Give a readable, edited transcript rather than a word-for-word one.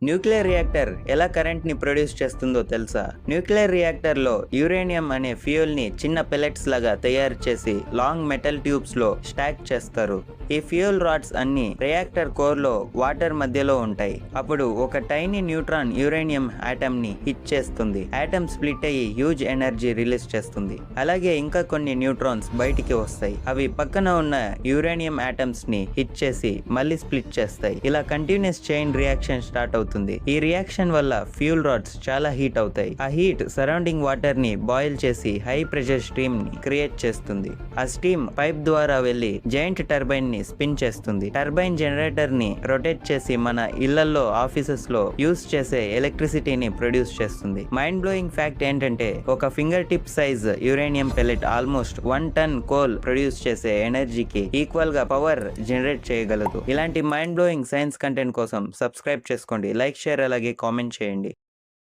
Nuclear reactor ఎలా current ని produce చేస్తుందో తెలుసా? న్యూక్లియర్ రియాక్టర్ లో యురేనియం అనే ఫ్యూయల్ ని చిన్న పెల్లెట్స్ లాగా తయారు చేసి లాంగ్ మెటల్ ట్యూబ్స్ లో స్టాక్ చేస్తారు. ఈ ఫ్యూయల్ రాడ్స్ అన్ని రియాక్టర్ కోర్ లో వాటర్ మధ్యలో ఉంటాయి. అప్పుడు ఒక టైనీ న్యూట్రాన్ యురేనియం ఆటమ్ ని హిట్ చేస్తుంది. ఆటమ్ స్ప్లిట్ అయ్యి హ్యూజ్ ఎనర్జీ రిలీజ్ చేస్తుంది. అలాగే ఇంకా కొన్ని న్యూట్రాన్స్ బయటికి వస్తాయి. అవి పక్కన ఉన్న యురేనియం ఆటమ్స్ ని హిట్ చేసి మళ్ళీ స్ప్లిట్ చేస్తాయి. ఇలా కంటిన్యూస్ చైన్ రియాక్షన్ స్టార్ట్ అవుతుంది. ఈ రియాక్షన్ వల్ల ఫ్యూల్ రాడ్స్ చాలా హీట్ అవుతాయి. ఆ హీట్ సరౌండింగ్ వాటర్ ని బాయిల్ చేసి హై ప్రెషర్ స్టీమ్ ని క్రియేట్ చేస్తుంది. ఆ స్టీమ్ పైప్ ద్వారా వెళ్లి జైంట్ టర్బైన్ ని స్పిన్ చేస్తుంది. టర్బైన్ జనరేటర్ ని రొటేట్ చేసి మన ఇళ్లలో, ఆఫీసెస్ లో యూస్ చేసే ఎలక్ట్రిసిటీని ప్రొడ్యూస్ చేస్తుంది. మైండ్ బ్లోయింగ్ ఫ్యాక్ట్ ఏంటంటే, ఒక finger tip size uranium pellet almost 1 టన్ కోల్ ప్రొడ్యూస్ చేసే ఎనర్జీకి ఈక్వల్ గా పవర్ జనరేట్ చేయగలదు. ఇలాంటి మైండ్ బ్లోయింగ్ సైన్స్ కంటెంట్ కోసం సబ్స్క్రైబ్ చేసుకోండి. లైక్, షేర్, అలాగే కామెంట్ చేయండి.